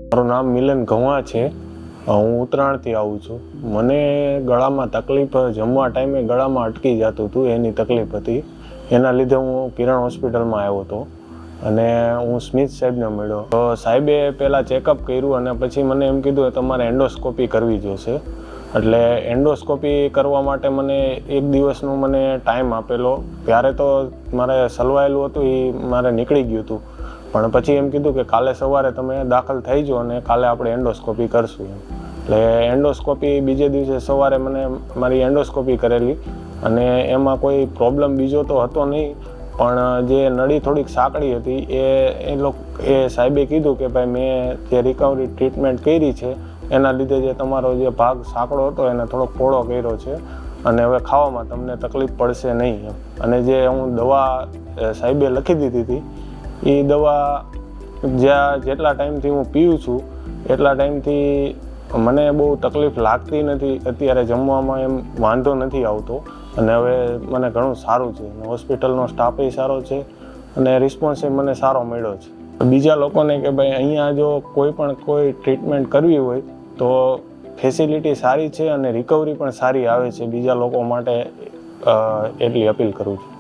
મારું નામ મિલન ગવા છે. હું ઉત્તરાયણથી આવું છું. મને ગળામાં તકલીફ, જમવા ટાઈમે ગળામાં અટકી જતું હતું, એની તકલીફ હતી. એના લીધે હું કિરણ હોસ્પિટલમાં આવ્યો હતો અને હું સ્મિથ સાહેબને મળ્યો. તો સાહેબે પહેલાં ચેકઅપ કર્યું અને પછી મને એમ કીધું કે તમારે એન્ડોસ્કોપી કરવી જોશે. એટલે એન્ડોસ્કોપી કરવા માટે મને એક દિવસનો મને ટાઈમ આપેલો. ત્યારે તો મારે સલવાયેલું હતું, એ મારે નીકળી ગયું હતું. પણ પછી એમ કીધું કે કાલે સવારે તમે દાખલ થઈ જાઓ અને કાલે આપણે એન્ડોસ્કોપી કરશું એમ. એટલે એન્ડોસ્કોપી બીજે દિવસે સવારે મને મારી એન્ડોસ્કોપી કરેલી અને એમાં કોઈ પ્રોબ્લેમ બીજો તો હતો નહીં, પણ જે નળી થોડીક સાંકડી હતી એ સાહેબે કીધું કે ભાઈ મેં જે રિકવરી ટ્રીટમેન્ટ કરી છે એના લીધે જે તમારો જે ભાગ સાંકડો હતો એને થોડોક પહોળો કર્યો છે અને હવે ખાવામાં તમને તકલીફ પડશે નહીં એમ. અને જે હું દવા સાહેબે લખી દીધી હતી એ દવા જેટલા ટાઈમથી હું પીઉં છું એટલા ટાઈમથી મને બહુ તકલીફ લાગતી નથી. અત્યારે જમવામાં એમ વાંધો નથી આવતો અને હવે મને ઘણું સારું છે. હોસ્પિટલનો સ્ટાફ એ સારો છે અને રિસ્પોન્સ એ મને સારો મળ્યો છે. બીજા લોકોને કે ભાઈ અહીંયા જો કોઈ ટ્રીટમેન્ટ કરવી હોય તો ફેસિલિટી સારી છે અને રિકવરી પણ સારી આવે છે. બીજા લોકો માટે એટલી અપીલ કરું છું.